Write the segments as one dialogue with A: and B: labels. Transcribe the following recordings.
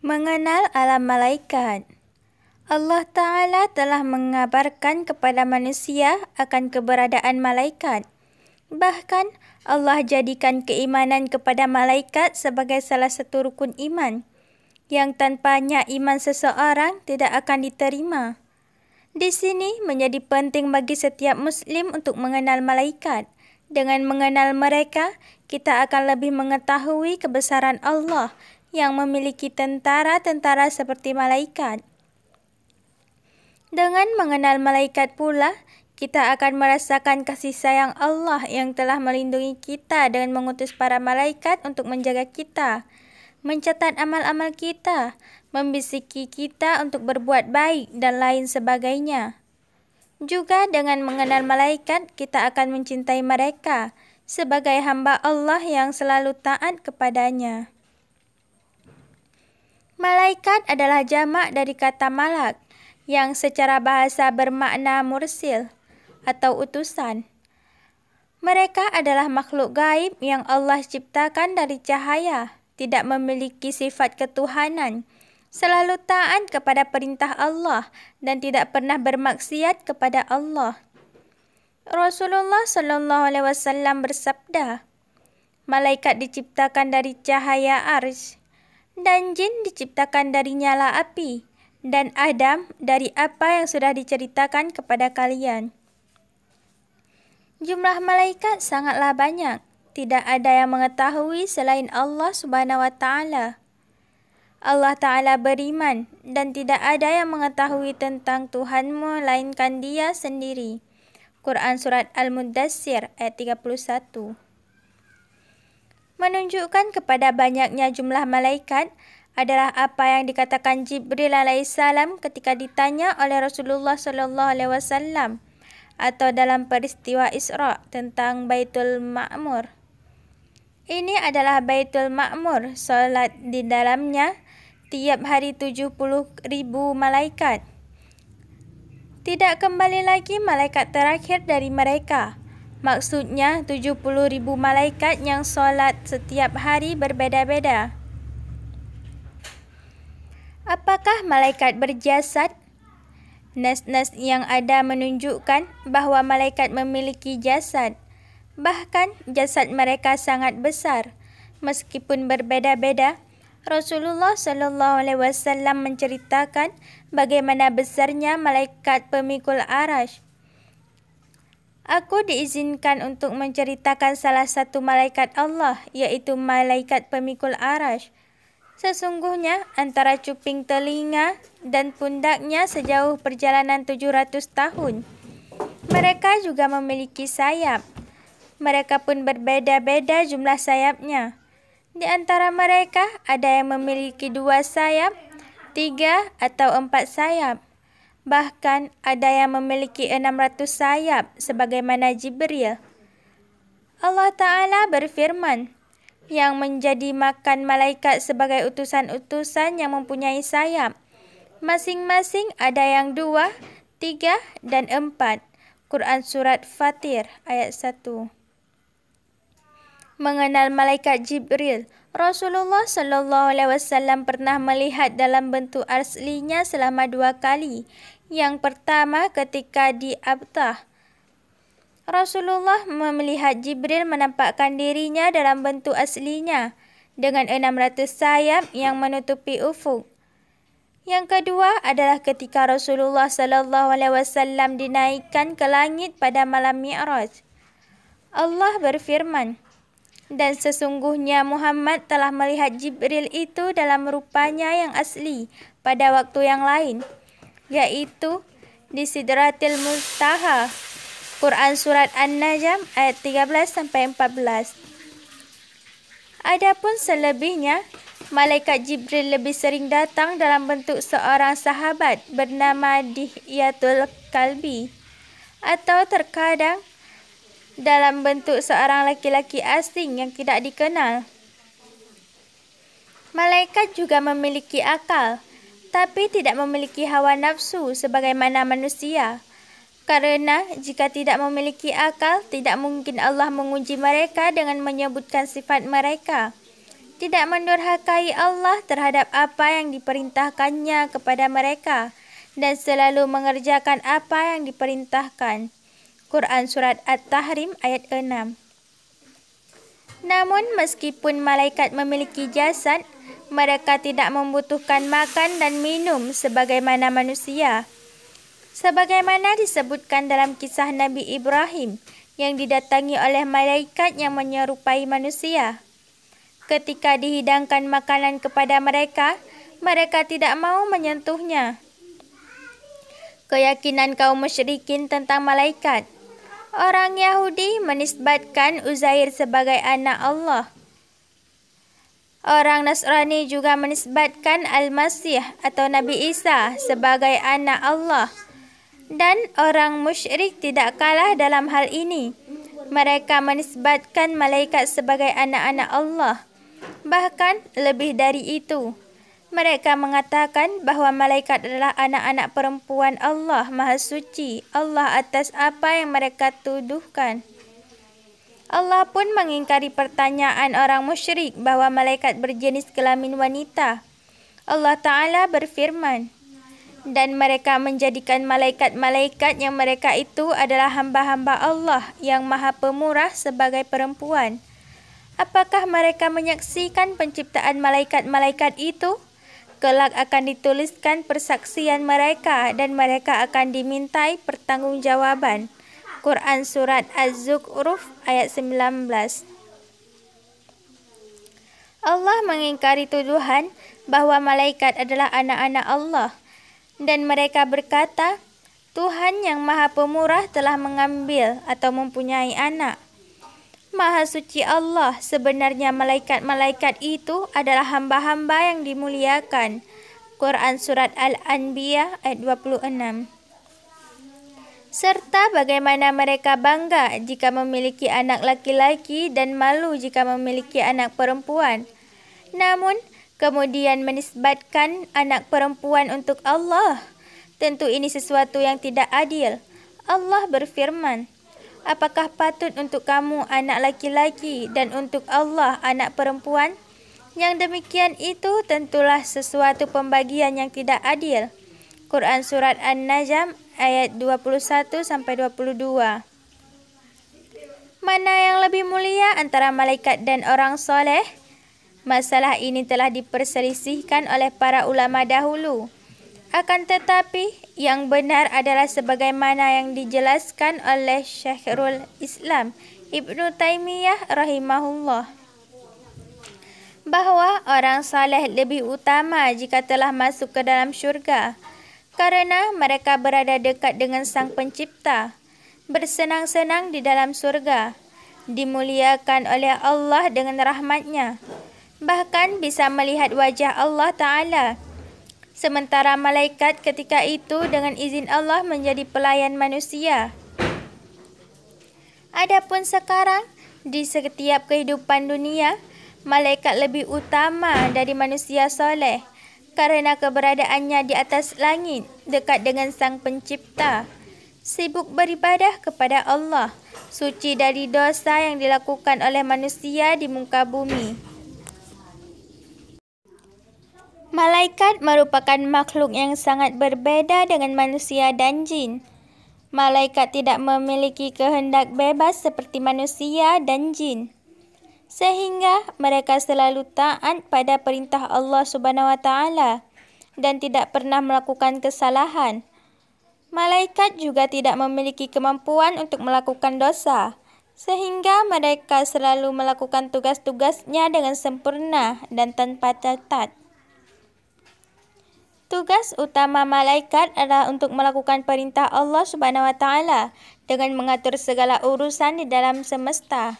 A: Mengenal alam malaikat. Allah Ta'ala telah mengabarkan kepada manusia akan keberadaan malaikat. Bahkan, Allah jadikan keimanan kepada malaikat sebagai salah satu rukun iman, yang tanpanya iman seseorang tidak akan diterima. Di sini menjadi penting bagi setiap Muslim untuk mengenal malaikat. Dengan mengenal mereka, kita akan lebih mengetahui kebesaran Allah yang memiliki tentara-tentara seperti malaikat. Dengan mengenal malaikat pula, kita akan merasakan kasih sayang Allah yang telah melindungi kita dengan mengutus para malaikat untuk menjaga kita, mencatat amal-amal kita, membisiki kita untuk berbuat baik dan lain sebagainya. Juga dengan mengenal malaikat, kita akan mencintai mereka sebagai hamba Allah yang selalu taat kepadanya. Malaikat adalah jamak dari kata malak, yang secara bahasa bermakna mursil atau utusan. Mereka adalah makhluk gaib yang Allah ciptakan dari cahaya, tidak memiliki sifat ketuhanan, selalu taat kepada perintah Allah dan tidak pernah bermaksiat kepada Allah. Rasulullah SAW bersabda, malaikat diciptakan dari cahaya arsy, dan jin diciptakan dari nyala api, dan Adam dari apa yang sudah diceritakan kepada kalian. Jumlah malaikat sangatlah banyak, tidak ada yang mengetahui selain Allah Subhanahu wa Ta'ala. Allah Ta'ala beriman dan tidak ada yang mengetahui tentang Tuhanmu melainkan Dia sendiri. Quran Surat Al-Muddatsir ayat 31. Menunjukkan kepada banyaknya jumlah malaikat adalah apa yang dikatakan Jibril alaihissalam ketika ditanya oleh Rasulullah SAW atau dalam peristiwa Isra tentang Baitul Ma'mur. Ini adalah Baitul Ma'mur, solat di dalamnya tiap hari 70.000 malaikat. Tidak kembali lagi malaikat terakhir dari mereka. Maksudnya 70.000 malaikat yang solat setiap hari berbeda-beda. Apakah malaikat berjasad? Nas-nas yang ada menunjukkan bahawa malaikat memiliki jasad. Bahkan jasad mereka sangat besar. Meskipun berbeda-beda, Rasulullah SAW menceritakan bagaimana besarnya malaikat pemikul arasy. Aku diizinkan untuk menceritakan salah satu malaikat Allah, yaitu malaikat pemikul arasy. Sesungguhnya antara cuping telinga dan pundaknya sejauh perjalanan 700 tahun. Mereka juga memiliki sayap. Mereka pun berbeda-beda jumlah sayapnya. Di antara mereka ada yang memiliki 2 sayap, 3 atau 4 sayap. Bahkan ada yang memiliki 600 sayap sebagaimana Jibril. Allah Ta'ala berfirman, yang menjadi makan malaikat sebagai utusan-utusan yang mempunyai sayap. Masing-masing ada yang 2, 3, dan 4. Quran Surat Fatir ayat 1. Mengenal malaikat Jibril, Rasulullah SAW pernah melihat dalam bentuk aslinya selama 2 kali. Yang pertama ketika di Abtah, Rasulullah melihat Jibril menampakkan dirinya dalam bentuk aslinya dengan 600 sayap yang menutupi ufuk. Yang kedua adalah ketika Rasulullah SAW dinaikkan ke langit pada malam Mi'raj. Allah berfirman, dan sesungguhnya Muhammad telah melihat Jibril itu dalam rupanya yang asli pada waktu yang lain, yaitu di Sidratil Muntaha. Quran Surat An-Najm ayat 13-14. Adapun selebihnya, malaikat Jibril lebih sering datang dalam bentuk seorang sahabat bernama Dihyatul Kalbi, atau terkadang dalam bentuk seorang laki-laki asing yang tidak dikenal. Malaikat juga memiliki akal, tapi tidak memiliki hawa nafsu sebagaimana manusia. Karena jika tidak memiliki akal, tidak mungkin Allah menguji mereka dengan menyebutkan sifat mereka. tidak mendurhakai Allah terhadap apa yang diperintahkannya kepada mereka, dan selalu mengerjakan apa yang diperintahkan. Quran Surat At-Tahrim ayat 6. Namun meskipun malaikat memiliki jasad, mereka tidak membutuhkan makan dan minum sebagaimana manusia. Sebagaimana disebutkan dalam kisah Nabi Ibrahim yang didatangi oleh malaikat yang menyerupai manusia. Ketika dihidangkan makanan kepada mereka, mereka tidak mau menyentuhnya. Keyakinan kaum musyrikin tentang malaikat. Orang Yahudi menisbatkan Uzair sebagai anak Allah. Orang Nasrani juga menisbatkan Al-Masih atau Nabi Isa sebagai anak Allah. Dan orang musyrik tidak kalah dalam hal ini. Mereka menisbatkan malaikat sebagai anak-anak Allah. Bahkan lebih dari itu. Mereka mengatakan bahawa malaikat adalah anak-anak perempuan Allah Maha Suci, Allah atas apa yang mereka tuduhkan. Allah pun mengingkari pertanyaan orang musyrik bahawa malaikat berjenis kelamin wanita. Allah Ta'ala berfirman, dan mereka menjadikan malaikat-malaikat yang mereka itu adalah hamba-hamba Allah yang Maha Pemurah sebagai perempuan. Apakah mereka menyaksikan penciptaan malaikat-malaikat itu? Kelak akan dituliskan persaksian mereka dan mereka akan dimintai pertanggungjawaban. Quran Surat Az-Zukhruf ayat 19. Allah mengingkari tuduhan bahawa malaikat adalah anak-anak Allah. Dan mereka berkata, Tuhan yang Maha Pemurah telah mengambil atau mempunyai anak. Maha suci Allah, sebenarnya malaikat-malaikat itu adalah hamba-hamba yang dimuliakan. Quran Surat Al-Anbiya ayat 26. Serta bagaimana mereka bangga jika memiliki anak laki-laki dan malu jika memiliki anak perempuan. Namun, kemudian menisbatkan anak perempuan untuk Allah. Tentu ini sesuatu yang tidak adil. Allah berfirman, apakah patut untuk kamu anak laki-laki dan untuk Allah anak perempuan? Yang demikian itu tentulah sesuatu pembagian yang tidak adil. Quran Surat An-Najm ayat 21-22. Mana yang lebih mulia antara malaikat dan orang soleh? Masalah ini telah diperselisihkan oleh para ulama dahulu. Akan tetapi, yang benar adalah sebagaimana yang dijelaskan oleh Syekhul Islam Ibnu Taimiyah rahimahullah, bahawa orang saleh lebih utama jika telah masuk ke dalam syurga, karena mereka berada dekat dengan Sang Pencipta, bersenang-senang di dalam surga, dimuliakan oleh Allah dengan rahmatnya, bahkan bisa melihat wajah Allah Ta'ala. Sementara malaikat ketika itu dengan izin Allah menjadi pelayan manusia. Adapun sekarang, di setiap kehidupan dunia, malaikat lebih utama dari manusia soleh karena keberadaannya di atas langit, dekat dengan Sang Pencipta, sibuk beribadah kepada Allah, suci dari dosa yang dilakukan oleh manusia di muka bumi. Malaikat merupakan makhluk yang sangat berbeda dengan manusia dan jin. Malaikat tidak memiliki kehendak bebas seperti manusia dan jin, sehingga mereka selalu taat pada perintah Allah Subhanahu wa Ta'ala dan tidak pernah melakukan kesalahan. Malaikat juga tidak memiliki kemampuan untuk melakukan dosa, sehingga mereka selalu melakukan tugas-tugasnya dengan sempurna dan tanpa cacat. Tugas utama malaikat adalah untuk melakukan perintah Allah Subhanahu wa Ta'ala dengan mengatur segala urusan di dalam semesta.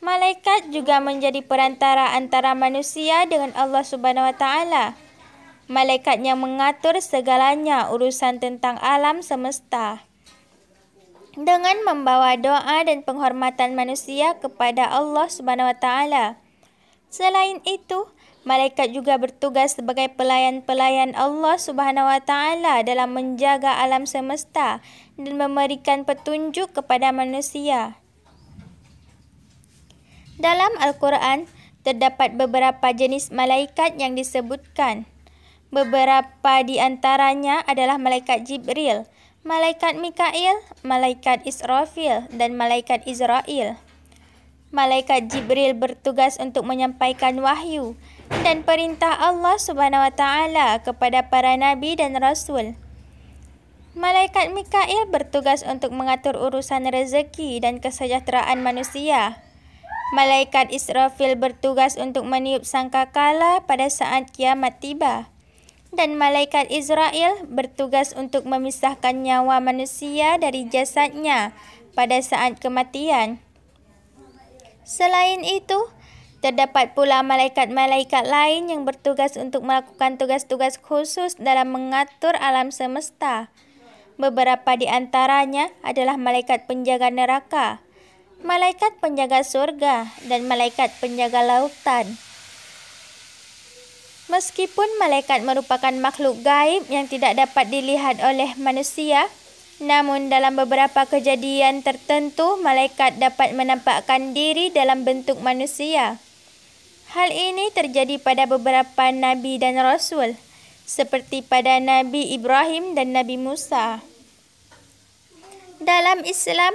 A: Malaikat juga menjadi perantara antara manusia dengan Allah Subhanahu wa Ta'ala. Malaikat yang mengatur segalanya urusan tentang alam semesta, dengan membawa doa dan penghormatan manusia kepada Allah Subhanahu wa Ta'ala. Selain itu, malaikat juga bertugas sebagai pelayan-pelayan Allah Subhanahu wa Ta'ala dalam menjaga alam semesta dan memberikan petunjuk kepada manusia. Dalam Al-Quran, terdapat beberapa jenis malaikat yang disebutkan. Beberapa di antaranya adalah malaikat Jibril, malaikat Mikail, malaikat Israfil, dan malaikat Israel. Malaikat Jibril bertugas untuk menyampaikan wahyu dan perintah Allah Subhanahu wa taala kepada para nabi dan rasul. Malaikat Mikail bertugas untuk mengatur urusan rezeki dan kesejahteraan manusia. Malaikat Israfil bertugas untuk meniup sangkakala pada saat kiamat tiba. Dan malaikat Israel bertugas untuk memisahkan nyawa manusia dari jasadnya pada saat kematian. Selain itu, terdapat pula malaikat-malaikat lain yang bertugas untuk melakukan tugas-tugas khusus dalam mengatur alam semesta. Beberapa di antaranya adalah malaikat penjaga neraka, malaikat penjaga surga, dan malaikat penjaga lautan. Meskipun malaikat merupakan makhluk gaib yang tidak dapat dilihat oleh manusia, namun dalam beberapa kejadian tertentu, malaikat dapat menampakkan diri dalam bentuk manusia. Hal ini terjadi pada beberapa nabi dan rasul, seperti pada Nabi Ibrahim dan Nabi Musa. Dalam Islam,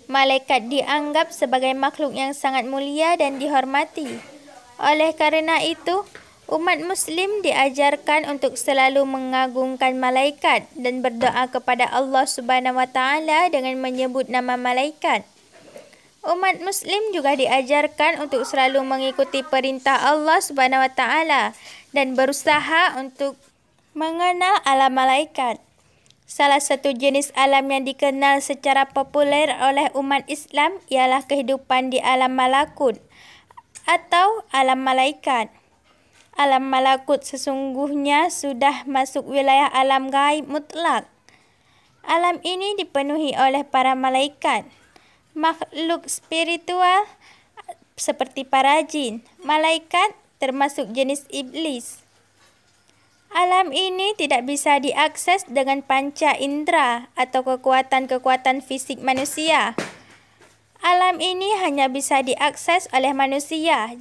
A: malaikat dianggap sebagai makhluk yang sangat mulia dan dihormati. Oleh karena itu, umat Muslim diajarkan untuk selalu mengagungkan malaikat dan berdoa kepada Allah Subhanahu wa taala dengan menyebut nama malaikat. Umat Muslim juga diajarkan untuk selalu mengikuti perintah Allah Subhanahu wa taala dan berusaha untuk mengenal alam malaikat. Salah satu jenis alam yang dikenal secara populer oleh umat Islam ialah kehidupan di alam malakut atau alam malaikat. Alam malakut sesungguhnya sudah masuk wilayah alam gaib mutlak. Alam ini dipenuhi oleh para malaikat, makhluk spiritual seperti para jin, malaikat termasuk jenis iblis. Alam ini tidak bisa diakses dengan panca indera atau kekuatan-kekuatan fisik manusia. Alam ini hanya bisa diakses oleh manusia,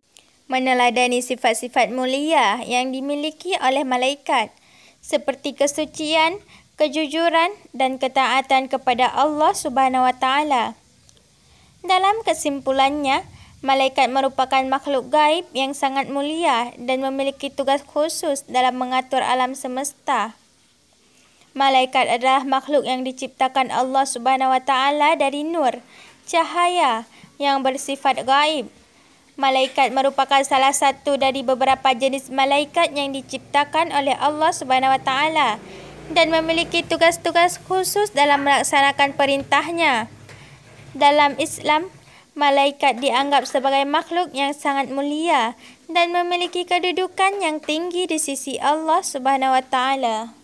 A: meneladani sifat-sifat mulia yang dimiliki oleh malaikat, seperti kesucian, kejujuran, dan ketaatan kepada Allah Subhanahu wa taala. Dalam kesimpulannya, malaikat merupakan makhluk gaib yang sangat mulia dan memiliki tugas khusus dalam mengatur alam semesta. Malaikat adalah makhluk yang diciptakan Allah Subhanahu wa taala dari nur, cahaya yang bersifat gaib. Malaikat merupakan salah satu dari beberapa jenis malaikat yang diciptakan oleh Allah Subhanahu wa taala dan memiliki tugas-tugas khusus dalam melaksanakan perintahnya. Dalam Islam, malaikat dianggap sebagai makhluk yang sangat mulia dan memiliki kedudukan yang tinggi di sisi Allah Subhanahu wa taala.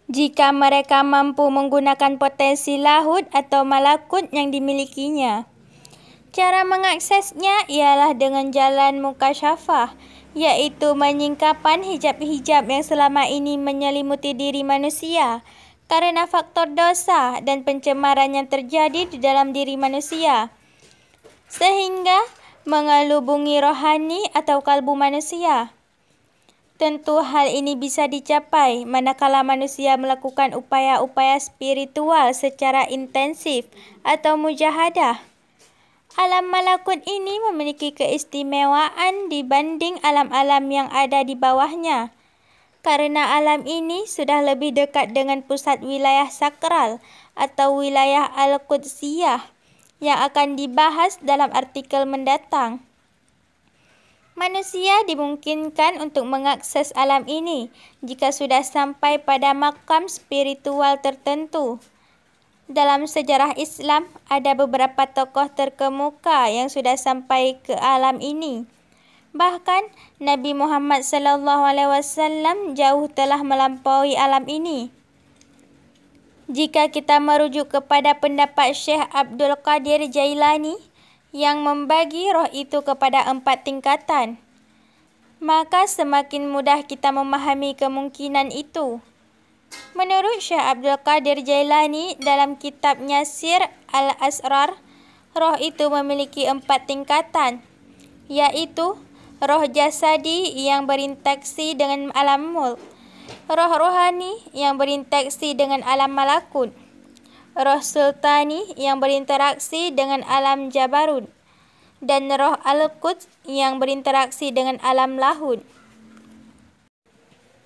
A: Jika mereka mampu menggunakan potensi lahud atau malakut yang dimilikinya. Cara mengaksesnya ialah dengan jalan mukasyafah, iaitu menyingkapkan hijab-hijab yang selama ini menyelimuti diri manusia karena faktor dosa dan pencemaran yang terjadi di dalam diri manusia, sehingga mengelubungi rohani atau kalbu manusia. Tentu hal ini bisa dicapai manakala manusia melakukan upaya-upaya spiritual secara intensif atau mujahadah. Alam malakut ini memiliki keistimewaan dibanding alam-alam yang ada di bawahnya, karena alam ini sudah lebih dekat dengan pusat wilayah sakral atau wilayah Al-Qudsiyah yang akan dibahas dalam artikel mendatang. Manusia dimungkinkan untuk mengakses alam ini jika sudah sampai pada makam spiritual tertentu. Dalam sejarah Islam, ada beberapa tokoh terkemuka yang sudah sampai ke alam ini. Bahkan, Nabi Muhammad SAW jauh telah melampaui alam ini. Jika kita merujuk kepada pendapat Syekh Abdul Qadir Jailani yang membagi roh itu kepada 4 tingkatan, maka semakin mudah kita memahami kemungkinan itu. Menurut Syekh Abdul Qadir Jailani dalam kitabnya Sir Al-Asrar, Roh itu memiliki 4 tingkatan, yaitu roh jasadi yang berinteraksi dengan alam mulk, roh rohani yang berinteraksi dengan alam malakut, roh sultani yang berinteraksi dengan alam jabarut, dan roh al-Quds yang berinteraksi dengan alam lahud.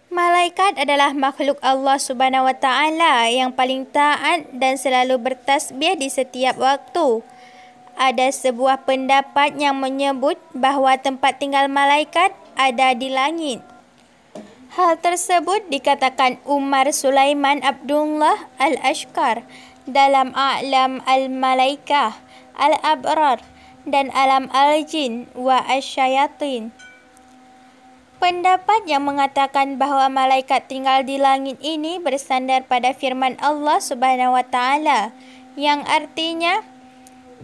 A: Malaikat adalah makhluk Allah Subhanahu wa Ta'ala yang paling taat dan selalu bertasbih di setiap waktu. Ada sebuah pendapat yang menyebut bahawa tempat tinggal malaikat ada di langit. Hal tersebut dikatakan Umar Sulaiman Abdullah Al-Ashqar dalam A'lam Al-Malaikah, Al-Abrar dan Alam Al-Jin wa Asyayatin. Pendapat yang mengatakan bahawa malaikat tinggal di langit ini bersandar pada firman Allah Subhanahu wa Ta'ala yang artinya,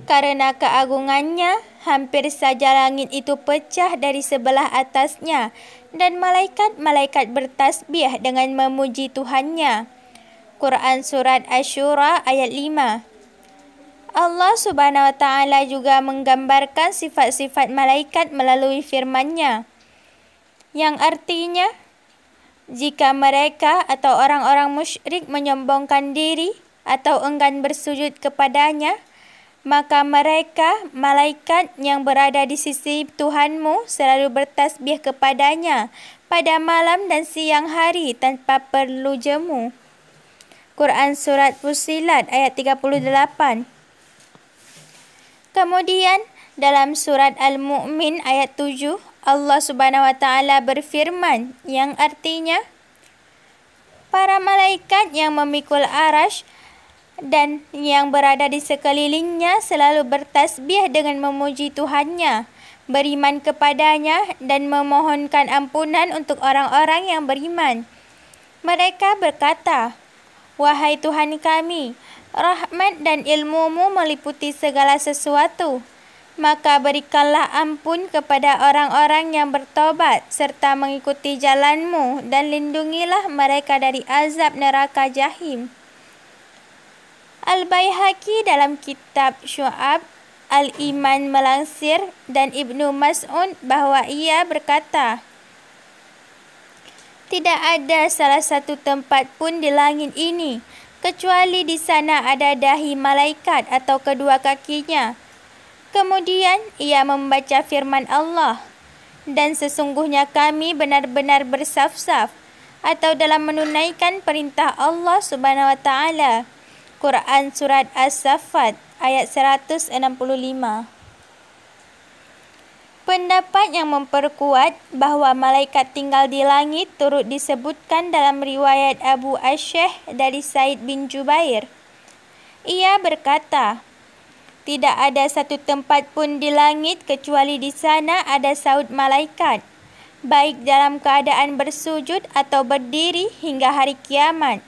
A: karena keagungannya, hampir saja langit itu pecah dari sebelah atasnya dan malaikat-malaikat bertasbih dengan memuji Tuhannya. Quran Surat Asy-Syura ayat 5. Allah Subhanahu wa Ta'ala juga menggambarkan sifat-sifat malaikat melalui firman-Nya, yang artinya, jika mereka atau orang-orang musyrik menyombongkan diri atau enggan bersujud kepadanya, maka mereka, malaikat yang berada di sisi Tuhanmu, selalu bertasbih kepadanya pada malam dan siang hari tanpa perlu jemu. Quran Surat Fussilat ayat 38. Kemudian, dalam Surat Al-Mu'min ayat 7, Allah Subhanahu wa Ta'ala berfirman yang artinya, para malaikat yang memikul arash dan yang berada di sekelilingnya selalu bertasbih dengan memuji Tuhannya, beriman kepadanya dan memohonkan ampunan untuk orang-orang yang beriman. Mereka berkata, wahai Tuhan kami, rahmat dan ilmu-Mu meliputi segala sesuatu. Maka berikanlah ampun kepada orang-orang yang bertobat serta mengikuti jalan-Mu dan lindungilah mereka dari azab neraka jahim. Al-Baihaqi dalam kitab Syu'ab Al-Iman melansir dan Ibnu Mas'ud bahawa ia berkata, tidak ada salah satu tempat pun di langit ini kecuali di sana ada dahi malaikat atau kedua kakinya. Kemudian ia membaca firman Allah, dan sesungguhnya kami benar-benar bersaf-saf atau dalam menunaikan perintah Allah Subhanahu wa Ta'ala. Quran Surat As-Saffat ayat 165. Pendapat yang memperkuat bahawa malaikat tinggal di langit turut disebutkan dalam riwayat Abu Asy'ah dari Said bin Jubair. Ia berkata, tidak ada satu tempat pun di langit kecuali di sana ada saut malaikat, baik dalam keadaan bersujud atau berdiri hingga hari kiamat.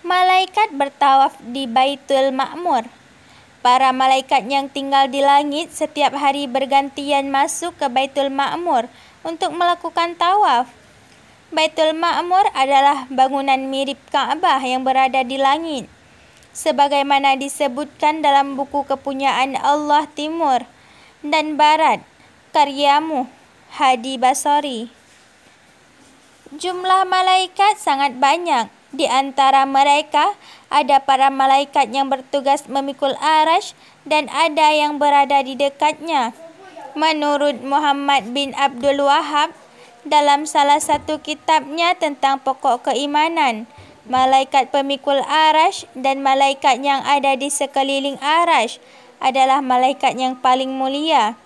A: Malaikat bertawaf di Baitul Ma'mur. Para malaikat yang tinggal di langit setiap hari bergantian masuk ke Baitul Ma'mur untuk melakukan tawaf. Baitul Ma'mur adalah bangunan mirip Ka'bah yang berada di langit, sebagaimana disebutkan dalam buku kepunyaan Allah Timur dan Barat, karyamu Hadi Basori. Jumlah malaikat sangat banyak. Di antara mereka ada para malaikat yang bertugas memikul arash dan ada yang berada di dekatnya. Menurut Muhammad bin Abdul Wahab dalam salah satu kitabnya tentang pokok keimanan, malaikat pemikul arash dan malaikat yang ada di sekeliling arash adalah malaikat yang paling mulia.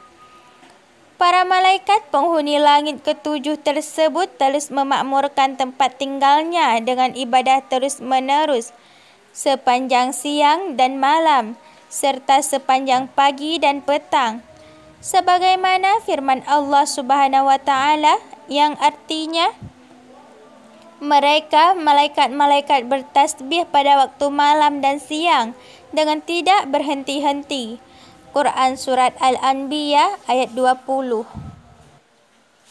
A: Para malaikat penghuni langit ketujuh tersebut terus memakmurkan tempat tinggalnya dengan ibadah terus-menerus sepanjang siang dan malam serta sepanjang pagi dan petang. Sebagaimana firman Allah Subhanahu wa Ta'ala yang artinya, mereka, malaikat-malaikat bertasbih pada waktu malam dan siang dengan tidak berhenti-henti. Quran Surat Al-Anbiya ayat 20.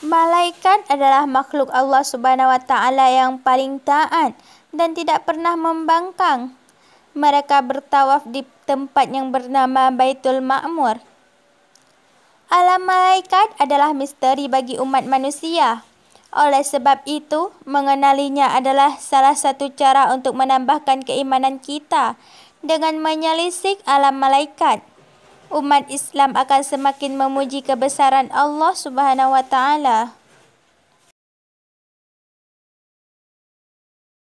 A: Malaikat adalah makhluk Allah Subhanahu wa Ta'ala yang paling taat dan tidak pernah membangkang. mereka bertawaf di tempat yang bernama Baitul Ma'mur. Alam malaikat adalah misteri bagi umat manusia. Oleh sebab itu, mengenalinya adalah salah satu cara untuk menambahkan keimanan kita dengan menyelisik alam malaikat. Umat Islam akan semakin memuji kebesaran Allah Subhanahu wa taala.